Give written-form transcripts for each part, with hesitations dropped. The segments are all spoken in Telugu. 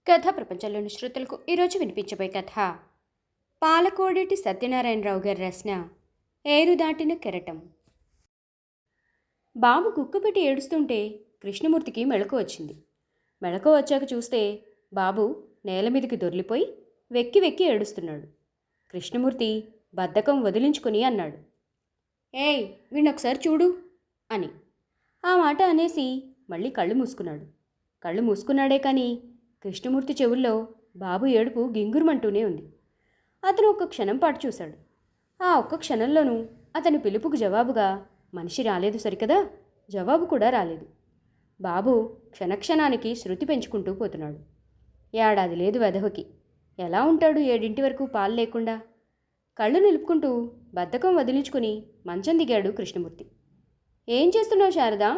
కథ ప్రపంచంలోని శ్రోతలకు ఈరోజు వినిపించబోయే కథ పాలకోడేటి సత్యనారాయణరావు గారి రచన ఏరు దాటిన కెరటం. బాబు కుక్కపెట్టి ఏడుస్తుంటే కృష్ణమూర్తికి మెళకు వచ్చింది. మెళకు వచ్చాక చూస్తే బాబు నేల మీదకి దొర్లిపోయి వెక్కి వెక్కి ఏడుస్తున్నాడు. కృష్ణమూర్తి బద్ధకం వదిలించుకుని అన్నాడు, ఏయ్ వీణొకసారి చూడు అని. ఆ మాట అనేసి మళ్ళీ కళ్ళు మూసుకున్నాడు. కళ్ళు మూసుకున్నాడే కానీ కృష్ణమూర్తి చెవుల్లో బాబు ఏడుపు గింగురుమంటూనే ఉంది. అతను ఒక్క క్షణం పాటు చూశాడు. ఆ ఒక్క క్షణంలోనూ అతని పిలుపుకు జవాబుగా మనిషి రాలేదు సరికదా, జవాబు కూడా రాలేదు. బాబు క్షణక్షణానికి శృతి పెంచుకుంటూ పోతున్నాడు. ఏడాది లేదు వెధవకి. ఎలా ఉంటాడు 7 వరకు పాలు లేకుండా? కళ్ళు నిలుపుకుంటూ బద్ధకం వదిలించుకుని మంచం దిగాడు కృష్ణమూర్తి. ఏం చేస్తున్నావు శారదా?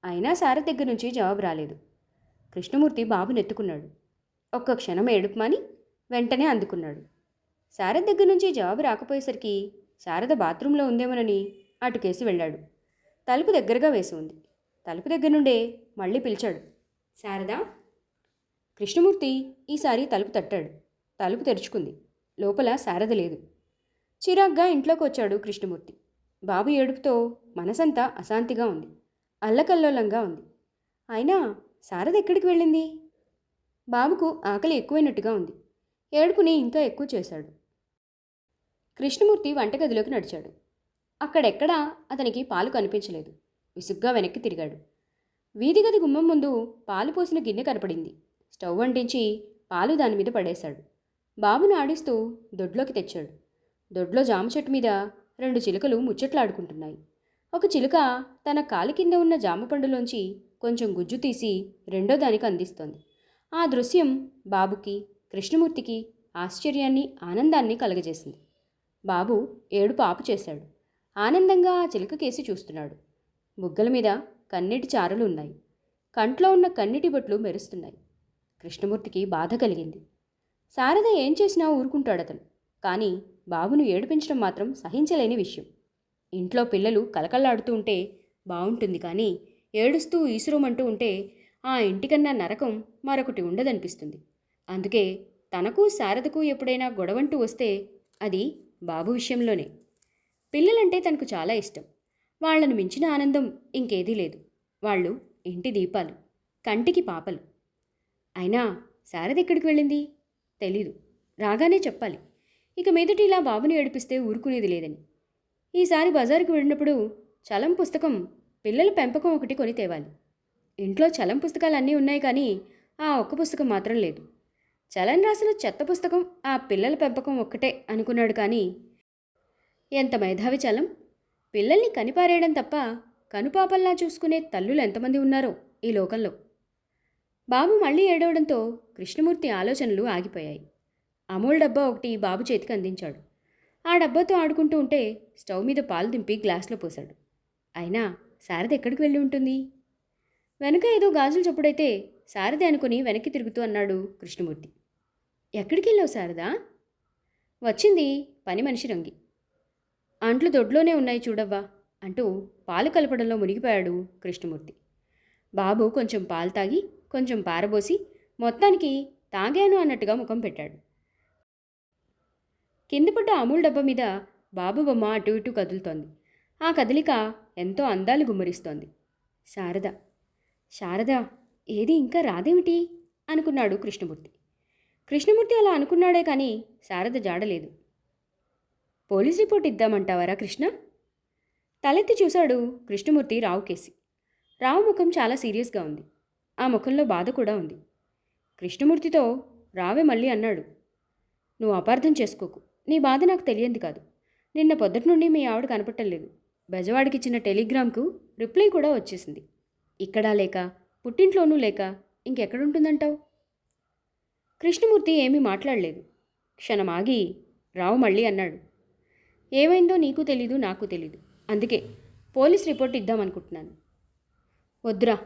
అయినా శారద దగ్గర నుంచి జవాబు రాలేదు. కృష్ణమూర్తి బాబుని ఎత్తుకున్నాడు. ఒక్క క్షణం ఏడుపుమాని వెంటనే అందుకున్నాడు. శారద దగ్గర నుంచి జవాబు రాకపోయేసరికి శారద బాత్రూంలో ఉందేమోనని అటుకేసి వెళ్ళాడు. తలుపు దగ్గరగా వేసి ఉంది. తలుపు దగ్గర నుండే మళ్ళీ పిలిచాడు, శారదా. కృష్ణమూర్తి ఈసారి తలుపు తట్టాడు. తలుపు తెరుచుకుంది. లోపల శారద లేదు. చిరాగ్గా ఇంట్లోకి వచ్చాడు కృష్ణమూర్తి. బాబు ఏడుపుతో మనసంతా అశాంతిగా ఉంది, అల్లకల్లోలంగా ఉంది. అయినా శారద ఎక్కడికి వెళ్ళింది? బాబుకు ఆకలి ఎక్కువైనట్టుగా ఉంది. ఏడుపుని ఇంకా ఎక్కువ చేశాడు. కృష్ణమూర్తి వంటగదిలోకి నడిచాడు. అక్కడెక్కడా అతనికి పాలు కనిపించలేదు. విసుగ్గా వెనక్కి తిరిగాడు. వీధిగది గుమ్మం ముందు పాలు పోసిన గిన్నె కనపడింది. స్టవ్ అంటించి పాలు దాని మీద పడేశాడు. బాబును ఆడిస్తూ దొడ్లోకి తెచ్చాడు. దొడ్లో జామ చెట్టు మీద 2 చిలుకలు ముచ్చట్లాడుకుంటున్నాయి. ఒక చిలుక తన కాలి కింద ఉన్న జామ పండులోంచి కొంచెం గుజ్జు తీసి రెండో దానికి అందిస్తోంది. ఆ దృశ్యం బాబుకి, కృష్ణమూర్తికి ఆశ్చర్యాన్ని, ఆనందాన్ని కలగజేసింది. బాబు ఏడుపు ఆపు చేశాడు. ఆనందంగా ఆ చిలుక కేసి చూస్తున్నాడు. బుగ్గల మీద కన్నీటి చారలు ఉన్నాయి. కంట్లో ఉన్న కన్నీటి బొట్లు మెరుస్తున్నాయి. కృష్ణమూర్తికి బాధ కలిగింది. శారద ఏం చేసినా ఊరుకుంటాడతను. కానీ బాబును ఏడిపించడం మాత్రం సహించలేని విషయం. ఇంట్లో పిల్లలు కలకల్లాడుతూ ఉంటే బాగుంటుంది, కానీ ఏడుస్తూ ఈసురోమంటూ ఉంటే ఆ ఇంటికన్నా నరకం మరొకటి ఉండదనిపిస్తుంది. అందుకే తనకు శారదకు ఎప్పుడైనా గొడవంటూ వస్తే అది బాబు విషయంలోనే. పిల్లలంటే తనకు చాలా ఇష్టం. వాళ్లను మించిన ఆనందం ఇంకేదీ లేదు. వాళ్ళు ఇంటి దీపాలు, కంటికి పాపలు. అయినా శారద ఎక్కడికి వెళ్ళింది? తెలీదు. రాగానే చెప్పాలి. ఇక మీదటి ఇలా బాబుని ఏడిపిస్తే ఊరుకునేది లేదని. ఈసారి బజారుకు వెళ్ళినప్పుడు చలం పుస్తకం, పిల్లల పెంపకం ఒకటి కొని తేవాలి. ఇంట్లో చలం పుస్తకాలు అన్నీ ఉన్నాయి, కానీ ఆ ఒక్క పుస్తకం మాత్రం లేదు. చలం రాసిన చెత్త పుస్తకం ఆ పిల్లల పెంపకం ఒక్కటే అనుకున్నాడు. కానీ ఎంత మేధావి చలం! పిల్లల్ని కనిపారేయడం తప్ప కనుపాపల్లా చూసుకునే తల్లులు ఎంతమంది ఉన్నారో ఈ లోకంలో. బాబు మళ్ళీ ఏడవడంతో కృష్ణమూర్తి ఆలోచనలు ఆగిపోయాయి. అమూల్ డబ్బా ఒకటి బాబు చేతికి అందించాడు. ఆ డబ్బాతో ఆడుకుంటూ ఉంటే స్టవ్ మీద పాలు దింపి గ్లాసులో పోశాడు. అయినా శారద ఎక్కడికి వెళ్ళి ఉంటుంది? వెనుక ఏదో గాజులు చప్పుడైతే శారదే అనుకుని వెనక్కి తిరుగుతూ అన్నాడు కృష్ణమూర్తి. ఎక్కడికి వెళ్ళావు శారదా? వచ్చింది పని మనిషి రంగి. అంట్లు దొడ్లోనే ఉన్నాయి చూడవ్వా అంటూ పాలు కలపడంలో మునిగిపోయాడు కృష్ణమూర్తి. బాబు కొంచెం పాలు తాగి కొంచెం పారబోసి మొత్తానికి తాగాను అన్నట్టుగా ముఖం పెట్టాడు. కింద పడ్డ అమూల్ డబ్బా మీద బాబు బొమ్మ అటు ఇటు కదులుతోంది. ఆ కదలిక ఎంతో అందాలు గుమ్మరిస్తోంది. శారద, శారద ఏది ఇంకా రాదేమిటి అనుకున్నాడు కృష్ణమూర్తి. కృష్ణమూర్తి అలా అనుకున్నాడే కానీ శారద జాడలేదు. పోలీస్ రిపోర్ట్ ఇద్దామంటావారా కృష్ణ? తలెత్తి చూశాడు కృష్ణమూర్తి రావు కేసి. రావు ముఖం చాలా సీరియస్గా ఉంది. ఆ ముఖంలో బాధ కూడా ఉంది. కృష్ణమూర్తితో రావే మళ్ళీ అన్నాడు, నువ్వు అపార్థం చేసుకోకు. నీ బాధ నాకు తెలియంది కాదు. నిన్న పొద్దుటి నుండి మీ ఆవిడ కనపట్టలేదు. బెజవాడికి ఇచ్చిన టెలిగ్రామ్కు రిప్లై కూడా వచ్చేసింది. ఇక్కడా లేక పుట్టింట్లోనూ లేక ఇంకెక్కడుంటుందంటావు? కృష్ణమూర్తి ఏమీ మాట్లాడలేదు. క్షణం ఆగి రావు మళ్ళీ అన్నాడు, ఏమైందో నీకు తెలీదు, నాకు తెలీదు. అందుకే పోలీస్ రిపోర్ట్ ఇద్దామనుకుంటున్నాను. వద్దురా,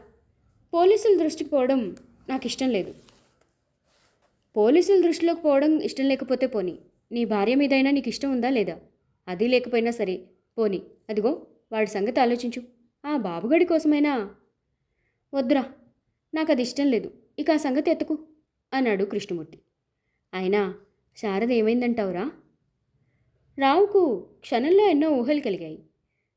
పోలీసుల దృష్టికి పోవడం నాకు ఇష్టం లేదు. పోలీసుల దృష్టిలోకి పోవడం ఇష్టం లేకపోతే పోనీ, నీ భార్య మీదైనా నీకు ఇష్టం ఉందా లేదా? అది లేకపోయినా సరే పోనీ, అదిగో వాడి సంగతి ఆలోచించు. ఆ బాబుగడి కోసమైనా. వద్దురా, నాకు అది ఇష్టం లేదు. ఇక ఆ సంగతి ఎత్తుకు. అన్నాడు కృష్ణమూర్తి. అయినా శారద ఏమైందంటావురా? రావుకు క్షణంలో ఎన్నో ఊహలు కలిగాయి.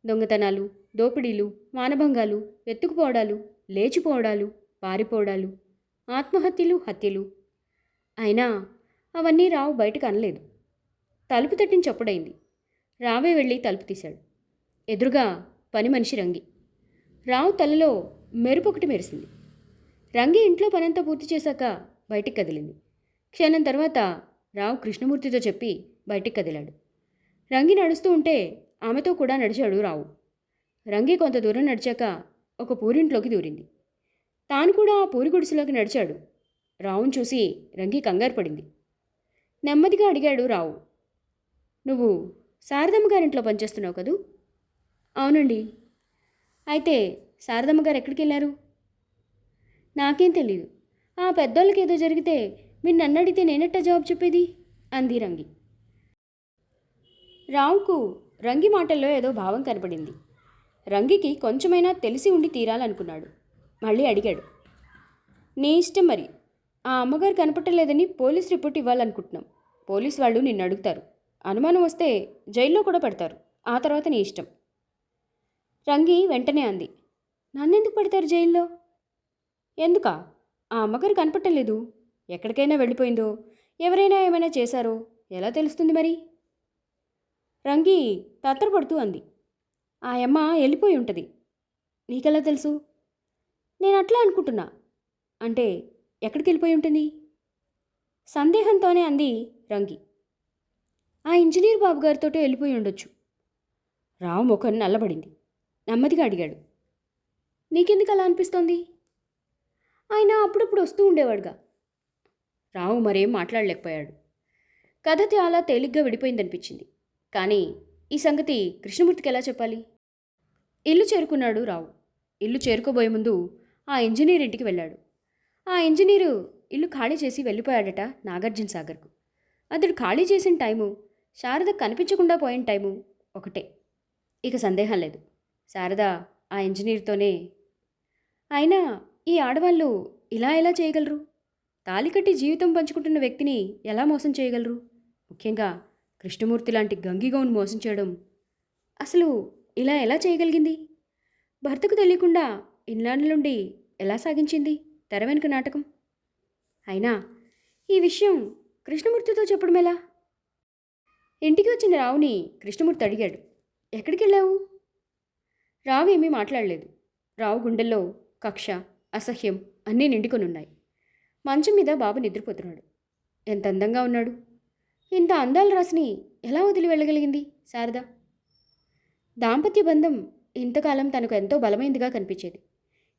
దొంగతనాలు, దోపిడీలు, మానభంగాలు, ఎత్తుకుపోవడాలు, లేచిపోవడాలు, పారిపోవడాలు, ఆత్మహత్యలు, హత్యలు. అయినా అవన్నీ రావు బయటకు అనలేదు. తలుపు తట్టిన చప్పుడైంది. రావే వెళ్ళి తలుపు తీశాడు. ఎదురుగా పని మనిషి రంగి. రావు తలలో మెరుపొకటి మెరిసింది. రంగి ఇంట్లో పనంతా పూర్తి చేశాక బయటికి కదిలింది. క్షణం తర్వాత రావు కృష్ణమూర్తితో చెప్పి బయటికి కదిలాడు. రంగి నడుస్తూ ఉంటే ఆమెతో కూడా నడిచాడు రావు. రంగి కొంత దూరం నడిచాక ఒక పూరింట్లోకి దూరింది. తాను కూడా ఆ పూరి గుడిసెలోకి నడిచాడు. రావును చూసి రంగి కంగారు పడింది. నెమ్మదిగా అడిగాడు రావు, నువ్వు శారదమ్మ గారింట్లో పనిచేస్తున్నావు కదూ? అవునండి. అయితే శారదమ్మ గారు ఎక్కడికి వెళ్ళారు? నాకేం తెలీదు. ఆ పెద్దోళ్ళకి ఏదో జరిగితే మీరు నన్ను అడిగితే నేనెట్టా జవాబు చెప్పేది అంది రంగి. రావుకు రంగి మాటల్లో ఏదో భావం కనపడింది. రంగికి కొంచెమైనా తెలిసి ఉండి తీరాలనుకున్నాడు. మళ్ళీ అడిగాడు, నీ ఇష్టం మరి. ఆ అమ్మగారు కనపట్టలేదని పోలీస్ రిపోర్ట్ ఇవ్వాలనుకుంటున్నాం. పోలీస్ వాళ్ళు నిన్ను అడుగుతారు. అనుమానం వస్తే జైల్లో కూడా పెడతారు. ఆ తర్వాత నీ ఇష్టం. రంగి వెంటనే అంది, నన్నెందుకు పెడతారు జైల్లో? ఎందుకా? ఆ అమ్మగారు కనపట్టలేదు. ఎక్కడికైనా వెళ్ళిపోయిందో, ఎవరైనా ఏమైనా చేశారో ఎలా తెలుస్తుంది మరి? రంగి తత్తరపడుతూ అంది, ఆ అమ్మ వెళ్ళిపోయి ఉంటుంది. నీకెలా తెలుసు? నేను అట్లా అనుకుంటున్నా. అంటే ఎక్కడికి వెళ్ళిపోయి ఉంటుంది? సందేహంతోనే అంది రంగి. ఆ ఇంజనీర్ బాబు గారితో వెళ్ళిపోయి ఉండొచ్చు. రావు ముఖం నల్లబడింది. నెమ్మదిగా అడిగాడు, నీకెందుకు అలా అనిపిస్తోంది? ఆయన అప్పుడప్పుడు వస్తూ ఉండేవాడుగా. రావు మరేం మాట్లాడలేకపోయాడు. కథ చాలా తేలిగ్గా విడిపోయిందనిపించింది. కానీ ఈ సంగతి కృష్ణమూర్తికి ఎలా చెప్పాలి? ఇల్లు చేరుకున్నాడు రావు. ఇల్లు చేరుకోబోయే ముందు ఆ ఇంజనీర్ ఇంటికి వెళ్ళాడు. ఆ ఇంజనీరు ఇల్లు ఖాళీ చేసి వెళ్ళిపోయాడట నాగార్జున సాగర్కు. అతడు ఖాళీ చేసిన టైము, శారద కనిపించకుండా పోయిన టైము ఒకటే. ఇక సందేహం లేదు, శారద ఆ ఇంజనీర్తోనే. అయినా ఈ ఆడవాళ్ళు ఇలా ఎలా చేయగలరు? తాళి కట్టి జీవితం పంచుకుంటున్న వ్యక్తిని ఎలా మోసం చేయగలరు? ముఖ్యంగా కృష్ణమూర్తి లాంటి గంగిగౌను మోసం చేయడం అసలు ఇలా ఎలా చేయగలిగింది? భర్తకు తెలియకుండా ఇన్నాళ్ళ నుండి ఎలా సాగించింది తెర వెనుక నాటకం? అయినా ఈ విషయం కృష్ణమూర్తితో చెప్పడం ఎలా? ఇంటికి వచ్చిన రావుని కృష్ణమూర్తి అడిగాడు, ఎక్కడికి వెళ్ళావు? రావు ఏమీ మాట్లాడలేదు. రావు గుండెల్లో కక్ష, అసహ్యం అన్నీ నిండుకొనున్నాయి. మంచం మీద బాబు నిద్రపోతున్నాడు. ఎంత అందంగా ఉన్నాడు! ఇంత అందాల రాశిని ఎలా వదిలి వెళ్ళగలిగింది శారద? దాంపత్య బంధం ఇంతకాలం తనకు ఎంతో బలమైందిగా కనిపించేది.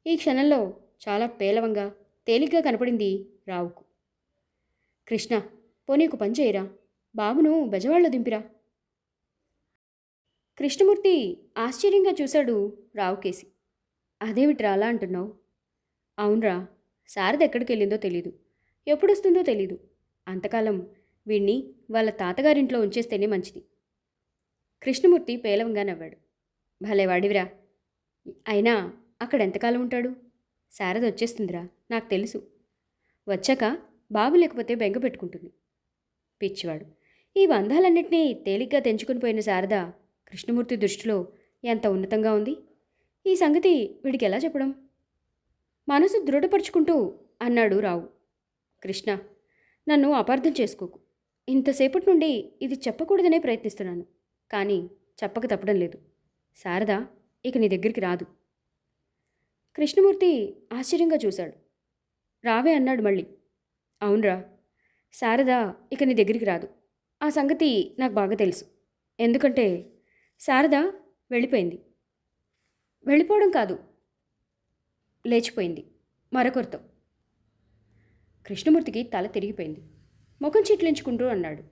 ఈ క్షణంలో చాలా పేలవంగా, తేలిగ్గా కనపడింది రావుకు. కృష్ణ, పోనీ ఒక పని చేయరా, బాబును బెజవాడలో దింపిరా. కృష్ణమూర్తి ఆశ్చర్యంగా చూశాడు రావుకేసి. అదేమిట్రా అలా అంటున్నావు? అవునరా, శారద ఎక్కడికి వెళ్ళిందో తెలీదు, ఎప్పుడొస్తుందో తెలీదు. అంతకాలం వీణ్ణి వాళ్ళ తాతగారింట్లో ఉంచేస్తేనే మంచిది. కృష్ణమూర్తి పేలవంగా నవ్వాడు. భలే వాడివిరా. అయినా అక్కడ ఎంతకాలం ఉంటాడు? శారద వచ్చేస్తుందిరా, నాకు తెలుసు. వచ్చాక బాబు లేకపోతే బెంగ పెట్టుకుంటుంది. పిచ్చివాడు. ఈ బంధాలన్నింటినీ తేలిగ్గా తెంచుకుని పోయిన శారద కృష్ణమూర్తి దృష్టిలో ఎంత ఉన్నతంగా ఉంది. ఈ సంగతి వీడికి ఎలా చెప్పడం? మనసు దృఢపరుచుకుంటూ అన్నాడు రావు. కృష్ణ, నన్ను అపార్థం చేసుకోకు. ఇంతసేపటి నుండి ఇది చెప్పకూడదనే ప్రయత్నిస్తున్నాను, కానీ చెప్పక తప్పడం లేదు. శారద ఇక నీ దగ్గరికి రాదు. కృష్ణమూర్తి ఆశ్చర్యంగా చూశాడు. రావే అన్నాడు మళ్ళీ. అవునరా, శారద ఇక నీ దగ్గరికి రాదు. ఆ సంగతి నాకు బాగా తెలుసు. ఎందుకంటే శారద వెళ్ళిపోయింది. వెళ్ళిపోవడం కాదు, లేచిపోయింది మరొకరితో. కృష్ణమూర్తికి తల తిరిగిపోయింది. ముఖం చిట్లించుకుంటూ అన్నాడు,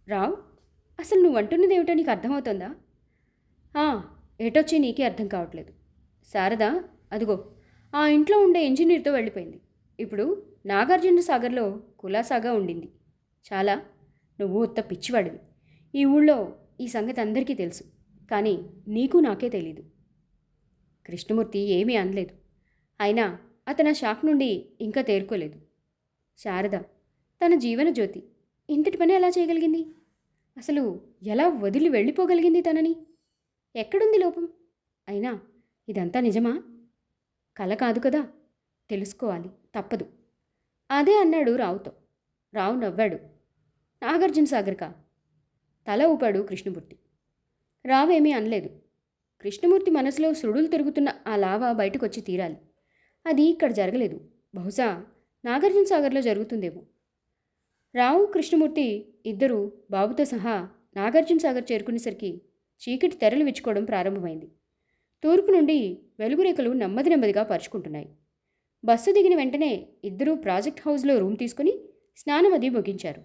రావ్, అసలు నువ్వు అంటున్నది ఏమిటో నీకు అర్థమవుతుందా? ఏటొచ్చి నీకే అర్థం కావట్లేదు. శారద అదిగో ఆ ఇంట్లో ఉండే ఇంజనీర్తో వెళ్ళిపోయింది. ఇప్పుడు నాగార్జున సాగర్లో కులాసాగా ఉండింది. చాలా. నువ్వు ఉత్త పిచ్చివాడివి. ఈ ఊళ్ళో ఈ సంగతి అందరికీ తెలుసు, కానీ నీకు నాకే తెలీదు. కృష్ణమూర్తి ఏమీ అనలేదు. అయినా అతను ఆ షాక్ నుండి ఇంకా తేరుకోలేదు. శారద తన జీవన జ్యోతి ఇంతటి పని ఎలా చేయగలిగింది? అసలు ఎలా వదిలి వెళ్ళిపోగలిగింది తనని? ఎక్కడుంది లోపం? అయినా ఇదంతా నిజమా? కల కాదు కదా, తెలుసుకోవాలి, తప్పదు. అదే అన్నాడు రావుతో. రావు నవ్వాడు. నాగార్జున సాగర్కా? తల ఊపాడు కృష్ణమూర్తి. రావేమీ అనలేదు. కృష్ణమూర్తి మనసులో సుడులు తిరుగుతున్న ఆ లావా బయటకొచ్చి తీరాలి. అది ఇక్కడ జరగలేదు. బహుశా నాగార్జున సాగర్లో జరుగుతుందేమో. రావు కృష్ణమూర్తి ఇద్దరూ బాబుతో సహా నాగార్జున సాగర్ చేరుకునేసరికి చీకటి తెరలు విచ్చుకోవడం ప్రారంభమైంది. తూర్పు నుండి వెలుగురేఖలు నెమ్మది నెమ్మదిగా పరుచుకుంటున్నాయి. బస్సు దిగిన వెంటనే ఇద్దరూ ప్రాజెక్ట్ హౌస్లో రూమ్ తీసుకుని స్నానం అది ముగించారు.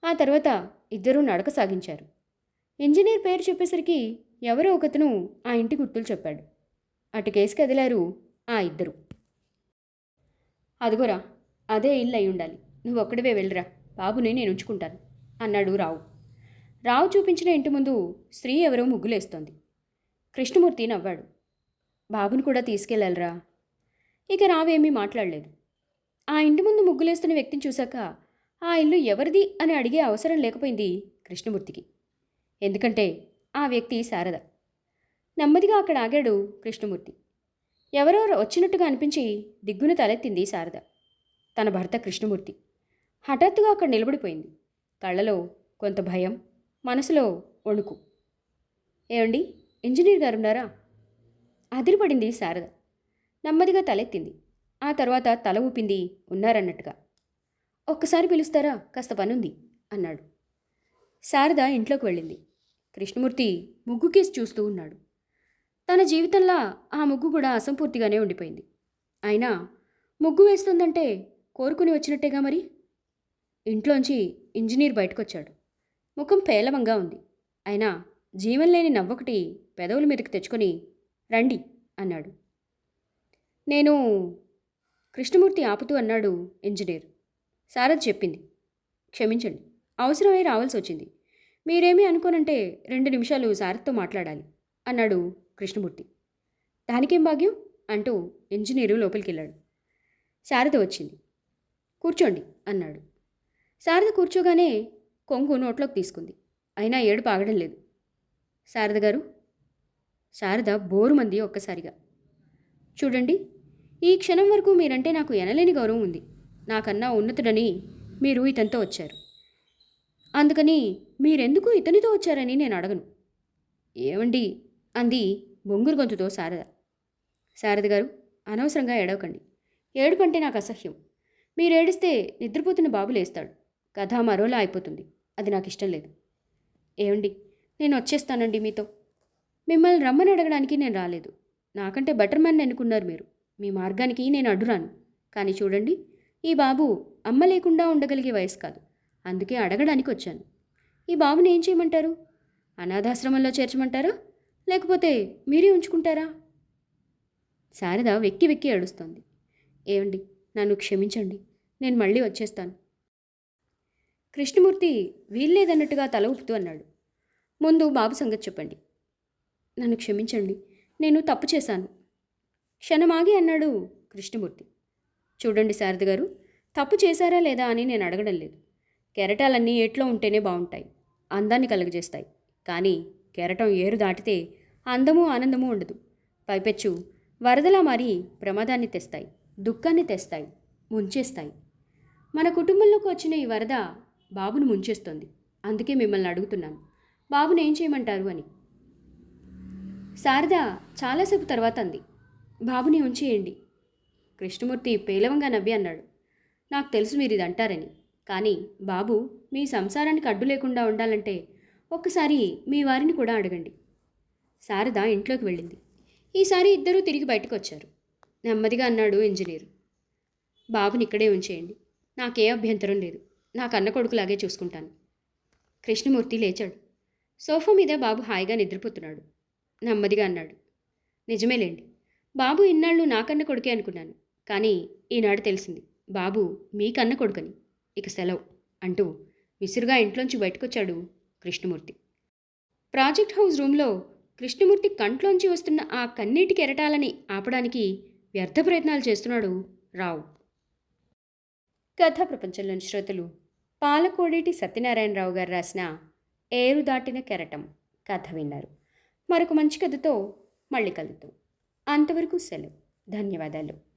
ఆ తర్వాత ఇద్దరూ నడక సాగించారు. ఇంజనీర్ పేరు చెప్పేసరికి ఎవరో ఒకతను ఆ ఇంటి గుర్తులు చెప్పాడు. అటు కేసు కదిలారు ఆ ఇద్దరు. అదిగోరా, అదే ఇల్లు అయి ఉండాలి. నువ్వు ఒక్కడివే వెళ్ళరా, బాబుని నేను ఉంచుకుంటాను అన్నాడు రావు. రావు చూపించిన ఇంటి ముందు స్త్రీ ఎవరో ముగ్గులేస్తోంది. కృష్ణమూర్తి నవ్వాడు. బాబుని కూడా తీసుకెళ్ళాలరా. ఇక రావేమీ మాట్లాడలేదు. ఆ ఇంటి ముందు ముగ్గులేస్తున్న వ్యక్తిని చూశాక ఆ ఇల్లు ఎవరిది అని అడిగే అవసరం లేకపోయింది కృష్ణమూర్తికి. ఎందుకంటే ఆ వ్యక్తి శారద. నెమ్మదిగా అక్కడ ఆగాడు కృష్ణమూర్తి. ఎవరో వచ్చినట్టుగా అనిపించి దిగ్గున తలెత్తింది శారద. తన భర్త కృష్ణమూర్తి. హఠాత్తుగా అక్కడ నిలబడిపోయింది. కళ్ళలో కొంత భయం, మనసులో వణుకు. ఏమండి, ఇంజనీర్ గారున్నారా? అదిరిపడింది శారద. నెమ్మదిగా తలెత్తింది. ఆ తర్వాత తల ఊపింది ఉన్నారన్నట్టుగా. ఒక్కసారి పిలుస్తారా, కాస్త పనుంది అన్నాడు. శారద ఇంట్లోకి వెళ్ళింది. కృష్ణమూర్తి ముగ్గు కేసి చూస్తూ ఉన్నాడు. తన జీవితంలో ఆ ముగ్గు కూడా అసంపూర్తిగానే ఉండిపోయింది. అయినా ముగ్గు వేస్తుందంటే కోరుకుని వచ్చినట్టేగా మరి. ఇంట్లోంచి ఇంజనీర్ బయటకొచ్చాడు. ముఖం పేలవంగా ఉంది. అయినా జీవం లేని నవ్వొకటి పెదవుల మీదకి తెచ్చుకొని రండి అన్నాడు. నేను కృష్ణమూర్తి ఆపుతూ అన్నాడు ఇంజనీర్. శారద చెప్పింది. క్షమించండి, అవసరమై రావాల్సి వచ్చింది. మీరేమీ అనుకోనంటే 2 నిమిషాలు శారదతో మాట్లాడాలి అన్నాడు కృష్ణమూర్తి. దానికేం భాగ్యం అంటూ ఇంజనీరు లోపలికెళ్ళాడు. శారద వచ్చింది. కూర్చోండి అన్నాడు. శారద కూర్చోగానే కొంగు నోట్లోకి తీసుకుంది. అయినా ఏడుపు ఆగడం లేదు. శారద గారు. శారద బోరుమంది ఒక్కసారిగా. చూడండి, ఈ క్షణం వరకు మీరంటే నాకు ఎనలేని గౌరవం ఉంది. నాకన్నా ఉన్నతుడని మీరు ఇతనితో వచ్చారు. అందుకని మీరెందుకు ఇతనితో వచ్చారని నేను అడగను. ఏమండి అంది బొంగురు గొంతుతో శారద. శారద గారు, అనవసరంగా ఏడవకండి. ఏడుపంటే నాకు అసహ్యం. మీరేడిస్తే నిద్రపోతున్న బాబు లేస్తాడు. కథ మరోలా అయిపోతుంది. అది నాకు ఇష్టం లేదు. ఏమండి, నేను వచ్చేస్తానండి మీతో. మిమ్మల్ని రమ్మని అడగడానికి నేను రాలేదు. నాకంటే బెటర్ మ్యాన్ ఎన్నుకున్నారు మీరు. మీ మార్గానికి నేను అడ్డురాను. కానీ చూడండి, ఈ బాబు అమ్మ లేకుండా ఉండగలిగే వయసు కాదు. అందుకే అడగడానికి వచ్చాను. ఈ బాబుని ఏం చేయమంటారు? అనాథాశ్రమంలో చేర్చమంటారా, లేకపోతే మీరే ఉంచుకుంటారా? శారద వెక్కి వెక్కి ఏడుస్తోంది. ఏమండి, నన్ను క్షమించండి. నేను మళ్ళీ వచ్చేస్తాను. కృష్ణమూర్తి వీల్లేదన్నట్టుగా తల ఊపుతూ అన్నాడు. ముందు బాబు సంగతి చెప్పండి. నన్ను క్షమించండి, నేను తప్పు చేశాను. క్షణమాగి అన్నాడు కృష్ణమూర్తి. చూడండి శారద గారు, తప్పు చేశారా లేదా అని నేను అడగడం లేదు. కెరటాలన్నీ ఏట్లో ఉంటేనే బాగుంటాయి, అందాన్ని కలుగజేస్తాయి. కానీ కెరటం ఏరు దాటితే అందము ఆనందము ఉండదు. పైపెచ్చు వరదలా మారి ప్రమాదాన్ని తెస్తాయి, దుఃఖాన్ని తెస్తాయి, ముంచేస్తాయి. మన కుటుంబంలోకి వచ్చిన ఈ వరద బాబును ముంచేస్తోంది. అందుకే మిమ్మల్ని అడుగుతున్నాను, బాబును ఏం చేయమంటారు అని. శారద చాలాసేపు తర్వాత అంది. బాబుని ఉంచేయండి. కృష్ణమూర్తి పేలవంగా నవ్వి అన్నాడు. నాకు తెలుసు మీరు ఇది అంటారని. కానీ బాబు మీ సంసారానికి అడ్డు లేకుండా ఉండాలంటే ఒక్కసారి మీ వారిని కూడా అడగండి. శారద ఇంట్లోకి వెళ్ళింది. ఈసారి ఇద్దరూ తిరిగి బయటకు వచ్చారు. నెమ్మదిగా అన్నాడు ఇంజనీరు. బాబుని ఇక్కడే ఉంచేయండి. నాకే అభ్యంతరం లేదు. నా కన్న కొడుకులాగే చూసుకుంటాను. కృష్ణమూర్తి లేచాడు. సోఫా మీద బాబు హాయిగా నిద్రపోతున్నాడు. నెమ్మదిగా అన్నాడు. నిజమేలేండి, బాబు ఇన్నాళ్ళు నా కన్న కొడుకే అనుకున్నాను. కానీ ఈనాడు తెలిసింది బాబు మీ కన్న కొడుకని. ఇక సెలవు అంటూ విసురుగా ఇంట్లోంచి బయటకొచ్చాడు కృష్ణమూర్తి. ప్రాజెక్ట్ హౌస్ రూమ్లో కృష్ణమూర్తి కంట్లోంచి వస్తున్న ఆ కన్నీటి కెరటాలని ఆపడానికి వ్యర్థ ప్రయత్నాలు చేస్తున్నాడు రావు. కథా ప్రపంచంలోని శ్రోతలు పాలకోడేటి సత్యనారాయణరావు గారు రాసిన ఏరు దాటిన కెరటం కథ విన్నారు. మరొక మంచి కథతో మళ్ళీ కలుద్దాం. అంతవరకు సెలవు. ధన్యవాదాలు.